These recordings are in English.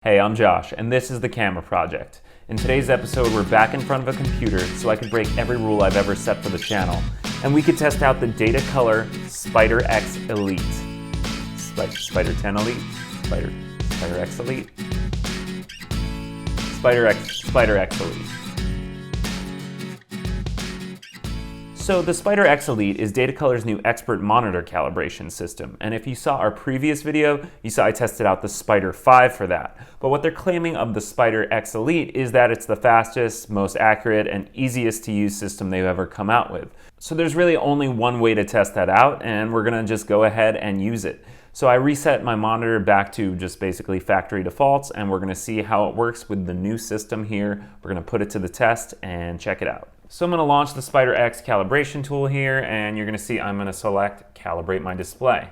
Hey, I'm Josh, and this is the Camera Project. In today's episode, we're back in front of a computer so I could break every rule I've ever set for the channel, and we could test out the Datacolor SpyderX Elite. Spider 10 Elite? SpyderX Elite? SpyderX Elite. So the SpyderX Elite is Datacolor's new expert monitor calibration system, and if you saw our previous video, you saw I tested out the Spyder 5 for that. But what they're claiming of the SpyderX Elite is that it's the fastest, most accurate, and easiest to use system they've ever come out with. So there's really only one way to test that out, and we're gonna just go ahead and use it. So I reset my monitor back to just basically factory defaults, and we're gonna see how it works with the new system here. We're gonna put it to the test and check it out. So I'm going to launch the SpyderX calibration tool here, and you're going to see I'm going to select calibrate my display.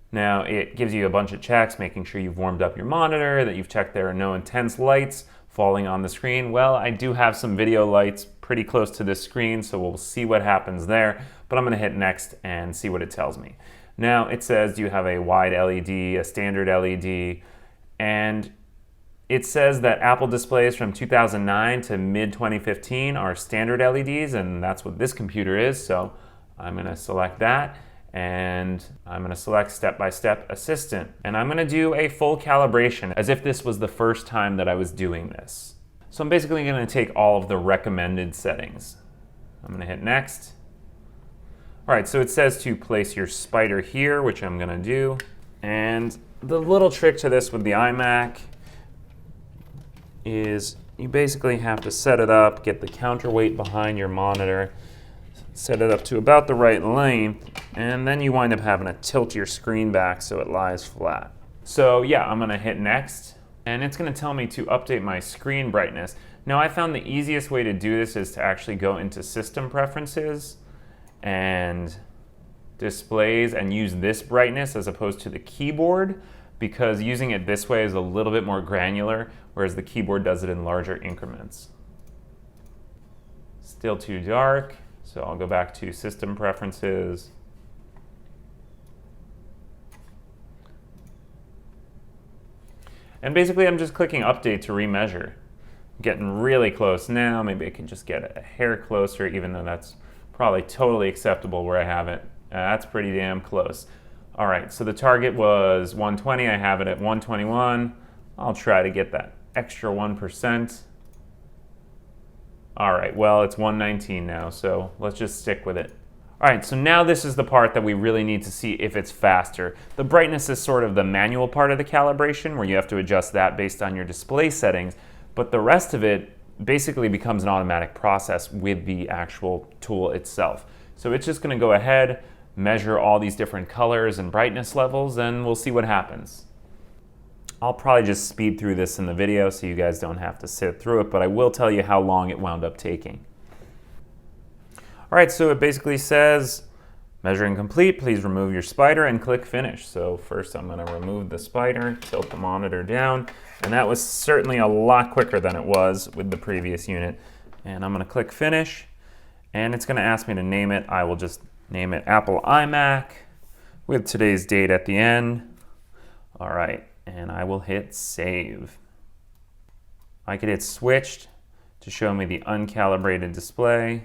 Now it gives you a bunch of checks, making sure you've warmed up your monitor, that you've checked there are no intense lights falling on the screen. Well, I do have some video lights pretty close to this screen, so we'll see what happens there, but I'm going to hit next and see what it tells me. Now it says, do you have a wide LED, a standard LED, and it says that Apple displays from 2009 to mid-2015 are standard LEDs, and that's what this computer is, so I'm going to select that, and I'm going to select step-by-step assistant, and I'm going to do a full calibration as if this was the first time that I was doing this. So I'm basically going to take all of the recommended settings. I'm going to hit next. All right, so it says to place your Spyder here, which I'm going to do, and the little trick to this with the iMac is you basically have to set it up, get the counterweight behind your monitor, set it up to about the right length, and then you wind up having to tilt your screen back so it lies flat. So yeah, I'm gonna hit next, and it's gonna tell me to update my screen brightness. Now I found the easiest way to do this is to actually go into System Preferences and Displays and use this brightness as opposed to the keyboard, because using it this way is a little bit more granular, whereas the keyboard does it in larger increments. Still too dark, so I'll go back to System Preferences. And basically I'm just clicking Update to remeasure. I'm getting really close now. Maybe I can just get a hair closer, even though that's probably totally acceptable where I have it. That's pretty damn close. All right, so the target was 120, I have it at 121. I'll try to get that extra 1%. All right, well, it's 119 now, so let's just stick with it. All right, so now this is the part that we really need to see if it's faster. The brightness is sort of the manual part of the calibration, where you have to adjust that based on your display settings, but the rest of it basically becomes an automatic process with the actual tool itself. So it's just gonna go ahead, measure all these different colors and brightness levels, and we'll see what happens. I'll probably just speed through this in the video so you guys don't have to sit through it, but I will tell you how long it wound up taking. All right, so it basically says, measuring complete, please remove your Spyder and click finish. So first I'm gonna remove the Spyder, tilt the monitor down, and that was certainly a lot quicker than it was with the previous unit. And I'm gonna click finish, and it's gonna ask me to name it. I will just name it Apple iMac with today's date at the end. All right, and I will hit save. I could hit switched to show me the uncalibrated display.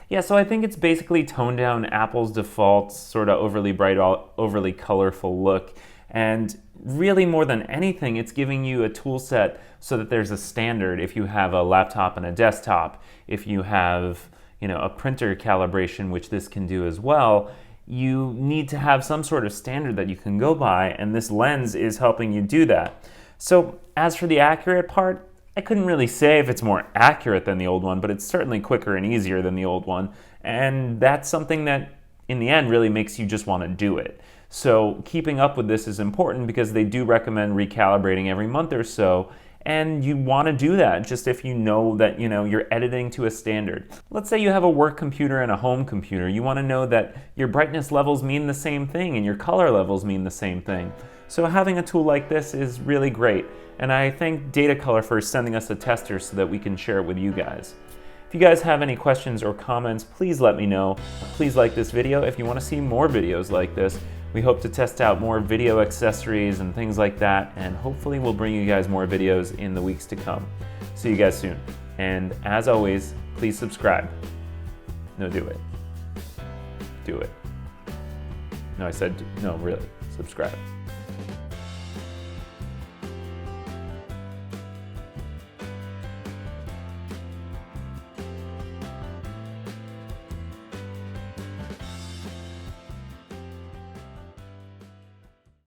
Yeah, so I think it's basically toned down Apple's default sort of overly bright, overly colorful look. And really more than anything, it's giving you a tool set so that there's a standard if you have a laptop and a desktop, if you have a printer calibration, which this can do as well, you need to have some sort of standard that you can go by, and this lens is helping you do that. So as for the accurate part, I couldn't really say if it's more accurate than the old one, but it's certainly quicker and easier than the old one, and that's something that in the end really makes you just want to do it. So keeping up with this is important because they do recommend recalibrating every month or so, and you want to do that just if you know that you're editing to a standard. Let's say you have a work computer and a home computer. You want to know that your brightness levels mean the same thing and your color levels mean the same thing. So having a tool like this is really great, and I thank Datacolor for sending us a tester so that we can share it with you guys. If you guys have any questions or comments, please let me know. Please like this video if you want to see more videos like this. We hope to test out more video accessories and things like that, and hopefully we'll bring you guys more videos in the weeks to come. See you guys soon. And as always, please subscribe. No, do it. Do it. No, I said, no, really, subscribe.